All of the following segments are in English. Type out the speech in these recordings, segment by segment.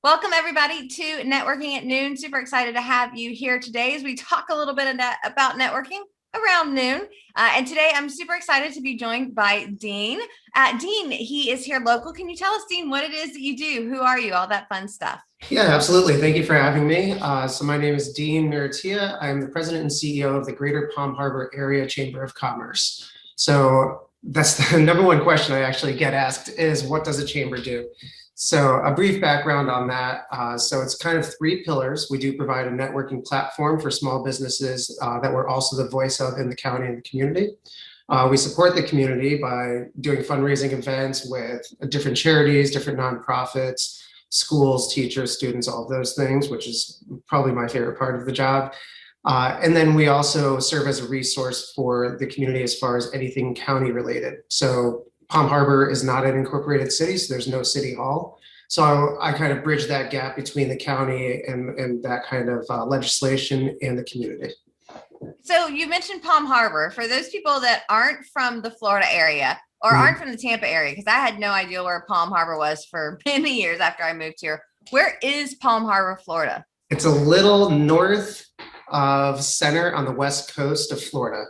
Welcome everybody to Networking at Noon. Super excited to have you here today as we talk a little bit about networking around noon. And today I'm super excited to be joined by Dean. Dean, he is here local. Can you tell us, Dean, what it is that you do? Who are you? All that fun stuff. Yeah, absolutely. Thank you for having me. So my name is Dean Maratea. I'm the president and CEO of the Greater Palm Harbor Area Chamber of Commerce. So that's the number one question I actually get asked is, what does a chamber do? So a brief background on that. So it's kind of three pillars. We do provide a networking platform for small businesses that we're also the voice of in the county and the community. We support the community by doing fundraising events with different charities, different nonprofits, schools, teachers, students, all of those things, which is probably my favorite part of the job. And then we also serve as a resource for the community as far as anything county related. So Palm Harbor is not an incorporated city, so there's no city hall. So I kind of bridge that gap between the county and that kind of legislation and the community. So you mentioned Palm Harbor. For those people that aren't from the Florida area or aren't from the Tampa area, because I had no idea where Palm Harbor was for many years after I moved here. Where is Palm Harbor, Florida? It's a little north of center on the west coast of Florida.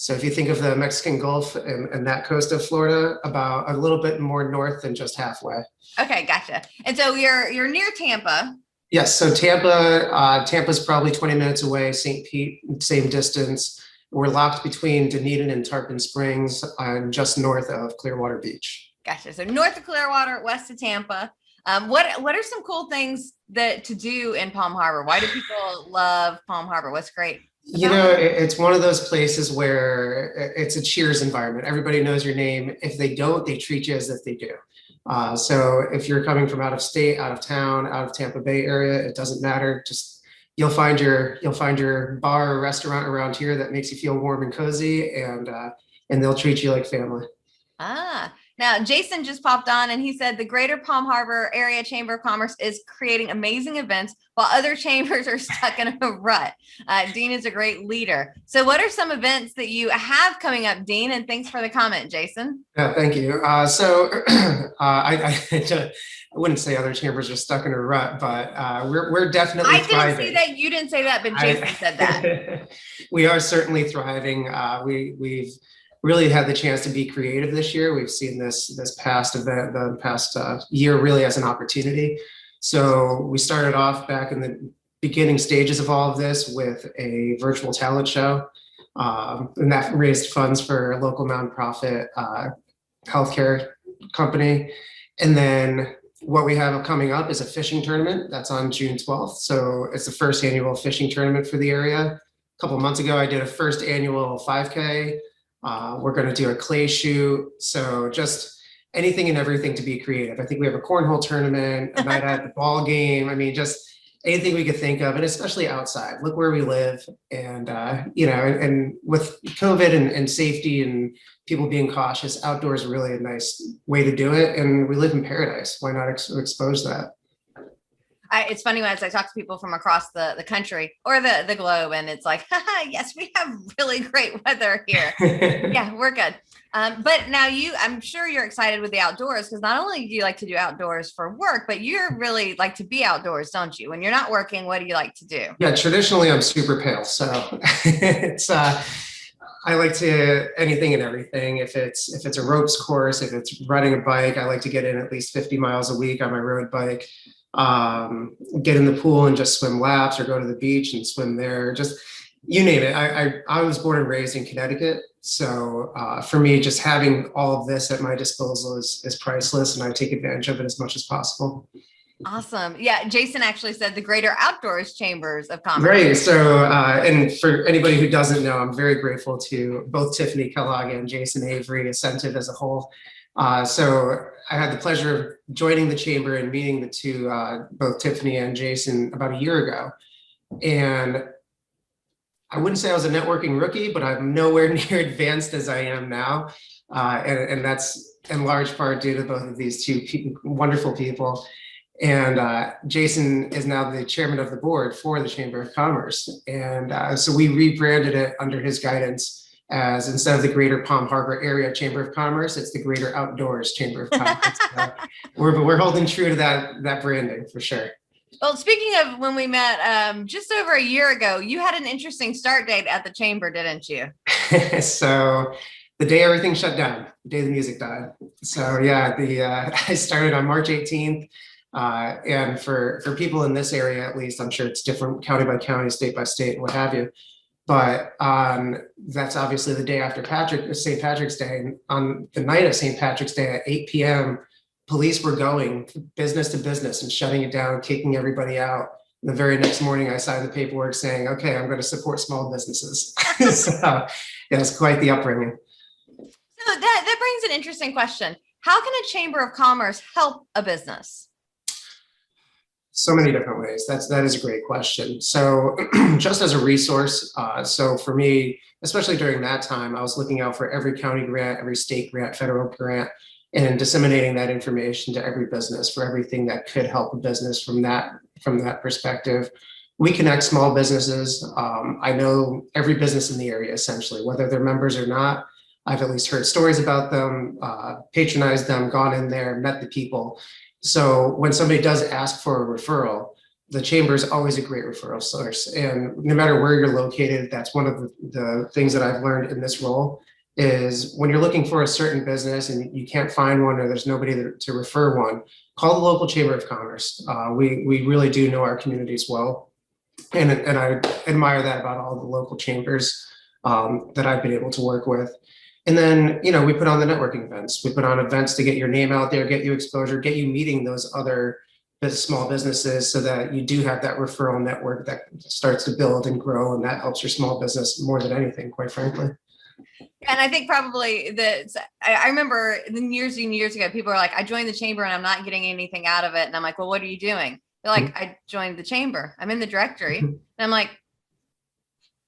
So if you think of the Mexican Gulf and that coast of Florida, about a little bit more north than just halfway. Okay, gotcha. And so you're near Tampa. Yes, so Tampa's probably 20 minutes away, St. Pete, same distance. We're locked between Dunedin and Tarpon Springs, just north of Clearwater Beach. Gotcha. So north of Clearwater, west of Tampa. What are some cool things to do in Palm Harbor? Why do people love Palm Harbor? What's great? It's one of those places where it's a cheers environment. Everybody knows your name. If they don't, they treat you as if they do. So if you're coming from out of state, out of town, out of Tampa Bay area, it doesn't matter. Just you'll find your bar or restaurant around here that makes you feel warm and cozy, and they'll treat you like family. Now Jason just popped on and he said the Greater Palm Harbor Area Chamber of Commerce is creating amazing events while other chambers are stuck in a rut. Dean is a great leader. So what are some events that you have coming up, Dean? And thanks for the comment, Jason. Yeah, thank you. I wouldn't say other chambers are stuck in a rut, but we're definitely thriving. I didn't say that. You didn't say that, but Jason said that. We are certainly thriving. We've really had the chance to be creative this year. We've seen this past event, the past year, really as an opportunity. So we started off back in the beginning stages of all of this with a virtual talent show, and that raised funds for a local nonprofit healthcare company. And then what we have coming up is a fishing tournament that's on June 12th. So it's the first annual fishing tournament for the area. A couple of months ago, I did a first annual 5K. We're going to do a clay shoot. So just anything and everything to be creative. I think we have a cornhole tournament, a night at the ball game. I mean, just anything we could think of, and especially outside. Look where we live, and and with COVID and safety and people being cautious, outdoors is really a nice way to do it. And we live in paradise. Why not expose that? It's funny when I talk to people from across the country or the globe, and it's like, yes, we have really great weather here. Yeah, we're good. But now I'm sure you're excited with the outdoors, because not only do you like to do outdoors for work, but you're really like to be outdoors, don't you? When you're not working, what do you like to do? Yeah, traditionally I'm super pale. So it's, I like to anything and everything. If it's a ropes course, if it's riding a bike, I like to get in at least 50 miles a week on my road bike. Get in the pool and just swim laps, or go to the beach and swim there. Just you name it. I was born and raised in Connecticut, so for me, just having all of this at my disposal is priceless, and I take advantage of it as much as possible. Awesome. Yeah, Jason actually said the Greater Outdoors Chambers of Commerce. Great. So, and for anybody who doesn't know, I'm very grateful to both Tiffanie Kellog and Jason Avery, Asentiv as a whole. So I had the pleasure of joining the chamber and meeting the two, both Tiffanie and Jason, about a year ago. And I wouldn't say I was a networking rookie, but I'm nowhere near advanced as I am now. And that's in large part due to both of these two wonderful people. And Jason is now the chairman of the board for the Chamber of Commerce. And so we rebranded it under his guidance as instead of the Greater Palm Harbor Area Chamber of Commerce, it's the Greater Outdoors Chamber of Commerce. So we're holding true to that branding for sure. Well, speaking of when we met just over a year ago, you had an interesting start date at the chamber, didn't you? So the day everything shut down, the day the music died. So yeah, I started on March 18th. And for people in this area, at least, I'm sure it's different county by county, state by state, and what have you. But that's obviously the day after St. Patrick's Day. And on the night of St. Patrick's Day at 8 p.m., police were going business to business and shutting it down, kicking everybody out. And the very next morning, I signed the paperwork saying, okay, I'm going to support small businesses. So yeah, it's quite the upbringing. So that brings an interesting question. How can a chamber of commerce help a business? So many different ways. That is a great question. So just as a resource, so for me, especially during that time, I was looking out for every county grant, every state grant, federal grant, and disseminating that information to every business for everything that could help a business from that perspective. We connect small businesses. I know every business in the area, essentially, whether they're members or not. I've at least heard stories about them, patronized them, gone in there, met the people. So when somebody does ask for a referral, the chamber is always a great referral source. And no matter where you're located, that's one of the things that I've learned in this role is when you're looking for a certain business and you can't find one or there's nobody to refer one, call the local chamber of commerce. We really do know our communities well. And I admire that about all the local chambers that I've been able to work with. And then, we put on the networking events. We put on events to get your name out there, get you exposure, get you meeting those other small businesses so that you do have that referral network that starts to build and grow. And that helps your small business more than anything, quite frankly. And I think probably I remember years and years ago, people were like, I joined the chamber and I'm not getting anything out of it. And I'm like, well, what are you doing? They're like, I joined the chamber. I'm in the directory. And I'm like,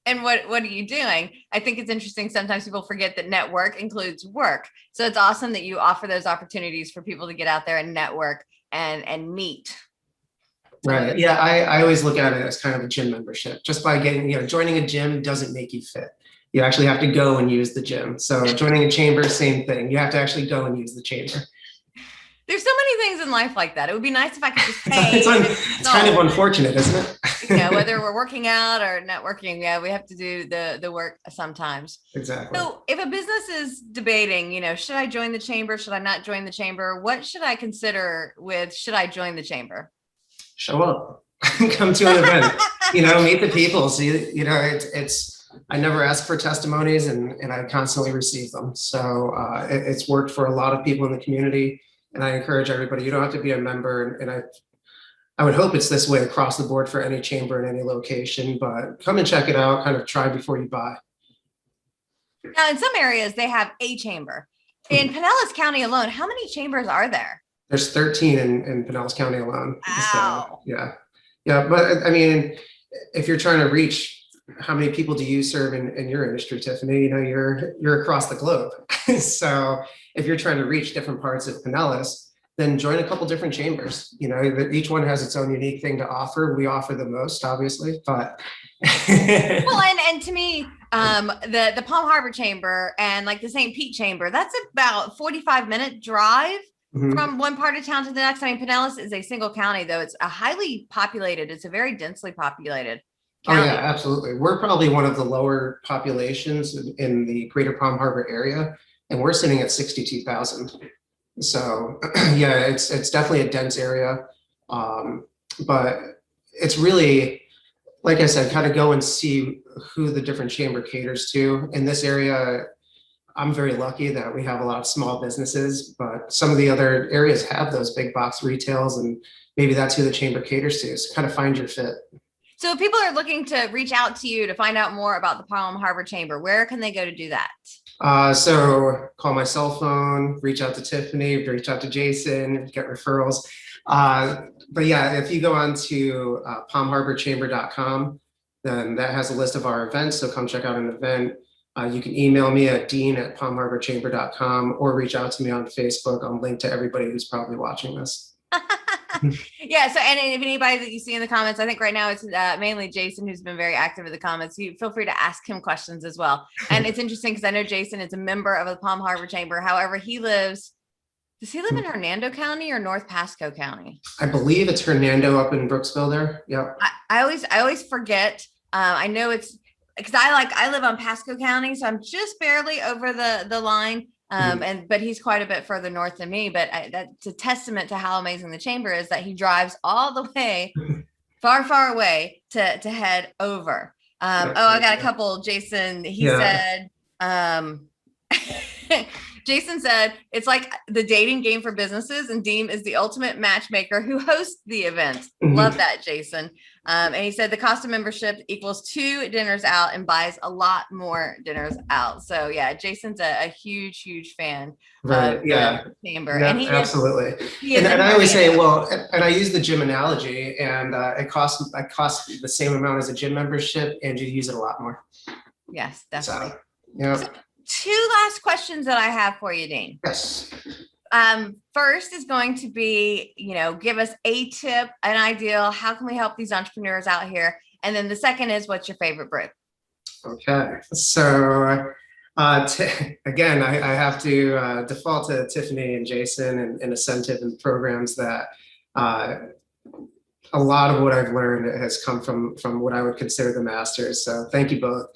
and what are you doing? I think it's interesting. Sometimes people forget that network includes work. So it's awesome that you offer those opportunities for people to get out there and network and meet. Right. Yeah. I always look at it as kind of a gym membership. Just by joining a gym doesn't make you fit. You actually have to go and use the gym. So joining a chamber, same thing. You have to actually go and use the chamber. There's so many things in life like that. It would be nice if I could just pay. It's kind of unfortunate, isn't it? Whether we're working out or networking, we have to do the work sometimes. Exactly. So if a business is debating, should I join the chamber? Should I not join the chamber? What should I consider with, should I join the chamber? Show up, come to an event, meet the people. See, it's, I never ask for testimonies and I constantly receive them. So it's worked for a lot of people in the community. And I encourage everybody, you don't have to be a member. And I would hope it's this way across the board for any chamber in any location, but come and check it out, kind of try before you buy. Now, in some areas, they have a chamber. In Pinellas County alone, how many chambers are there? There's 13 in Pinellas County alone. Wow. So, yeah. Yeah. But I mean, if you're trying to reach, how many people do you serve in your industry, Tiffany? You're across the globe. So if you're trying to reach different parts of Pinellas, then join a couple different chambers. Each one has its own unique thing to offer. We offer the most, obviously, but well, and to me, the Palm Harbor Chamber and like the St. Pete Chamber, that's about 45-minute drive from one part of town to the next. I mean, Pinellas is a single county, though. It's a highly populated. It's a very densely populated county. Oh yeah, absolutely. We're probably one of the lower populations in the Greater Palm Harbor area, and we're sitting at 62,000. So yeah, it's definitely a dense area, but it's really, like I said, kind of go and see who the different chamber caters to. In this area, I'm very lucky that we have a lot of small businesses, but some of the other areas have those big box retails, and maybe that's who the chamber caters to. So kind of find your fit. So if people are looking to reach out to you to find out more about the Palm Harbor Chamber, where can they go to do that? So call my cell phone, reach out to Tiffany, reach out to Jason, get referrals. But yeah, if you go on to palmharborchamber.com, then that has a list of our events. So come check out an event. You can email me at dean@palmharborchamber.com or reach out to me on Facebook. I'm linked to everybody who's probably watching this. Yeah. So, and if anybody that you see in the comments, I think right now it's mainly Jason who's been very active in the comments. You feel free to ask him questions as well. And it's interesting because I know Jason is a member of the Palm Harbor Chamber. However, does he live in Hernando County or North Pasco County? I believe it's Hernando up in Brooksville there. Yep. I always forget. I know it's because I live on Pasco County, so I'm just barely over the line. But he's quite a bit further north than me. But that's a testament to how amazing the chamber is that he drives all the way far away to head over. I got a couple. Jason, he said, Jason said, it's like the dating game for businesses, and Dean is the ultimate matchmaker who hosts the event. Love that, Jason. And he said the cost of membership equals 2 dinners out and buys a lot more dinners out. So yeah, Jason's a huge fan of the chamber. Yeah, and he absolutely. And I always say, well, and I use the gym analogy, and it costs the same amount as a gym membership, and you use it a lot more. Yes, definitely. So, yeah. So, 2 last questions that I have for you, Dean. Yes. First is going to be, give us a tip, an ideal. How can we help these entrepreneurs out here? And then the second is, what's your favorite brew? Okay. So again, I have to default to Tiffanie and Jason and Asentiv and programs that a lot of what I've learned has come from what I would consider the masters. So thank you both.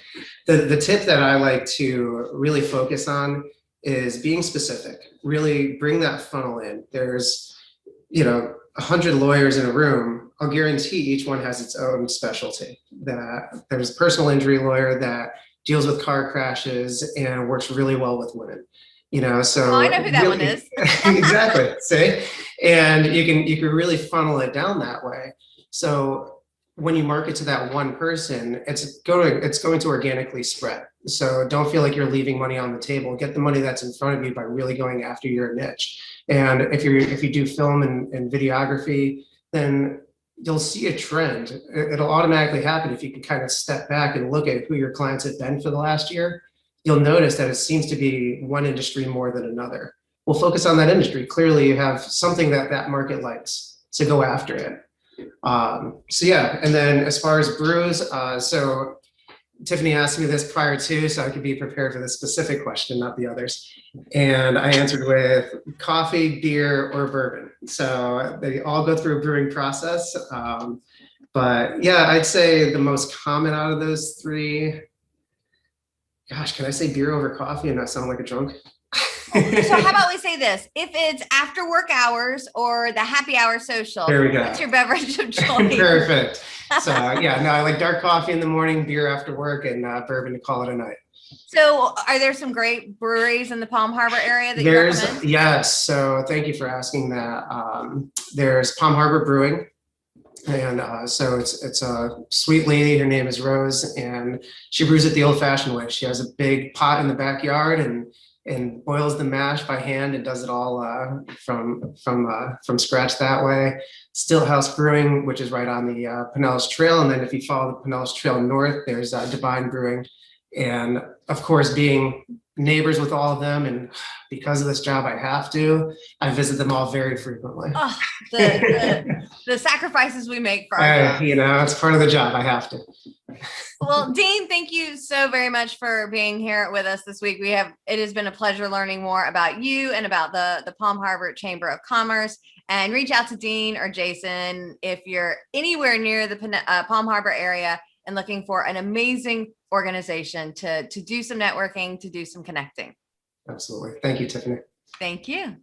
The tip that I like to really focus on is being specific. Really bring that funnel in. There's, 100 lawyers in a room. I'll guarantee each one has its own specialty. That there's a personal injury lawyer that deals with car crashes and works really well with women. So I know who that one is. Exactly. See, and you can really funnel it down that way. So when you market to that one person, it's going to organically spread. So don't feel like you're leaving money on the table. Get the money that's in front of you by really going after your niche. And if you do film and videography, then you'll see a trend. It'll automatically happen if you can kind of step back and look at who your clients have been for the last year. You'll notice that it seems to be one industry more than another. We'll focus on that industry. Clearly, you have something that market likes, so go after it. And then as far as brews, so Tiffanie asked me this prior to, so I could be prepared for this specific question, not the others. And I answered with coffee, beer, or bourbon. So they all go through a brewing process. But yeah, I'd say the most common out of those 3. Gosh, can I say beer over coffee and not sound like a drunk? So how about we say this? If it's after work hours or the happy hour social, there we go. What's your beverage of choice? Perfect. So I like dark coffee in the morning, beer after work, and bourbon to call it a night. So are there some great breweries in the Palm Harbor area that you recommend? Yes. So thank you for asking that. There's Palm Harbor Brewing. And so it's a sweet lady. Her name is Rose, and she brews it the old-fashioned way. She has a big pot in the backyard and boils the mash by hand and does it all from scratch that way. Stillhouse Brewing, which is right on the Pinellas Trail, and then if you follow the Pinellas Trail north, there's Divine Brewing, and of course, being neighbors with all of them, and because of this job I visit them all very frequently. Oh, the sacrifices we make for our job. It's part of the job. I have to. Well, Dean, thank you so very much for being here with us this week. It has been a pleasure learning more about you and about the Palm Harbor Chamber of Commerce. And reach out to Dean or Jason if you're anywhere near the Palm Harbor area and looking for an amazing organization to do some networking, to do some connecting. Absolutely. Thank you, Tiffanie. Thank you.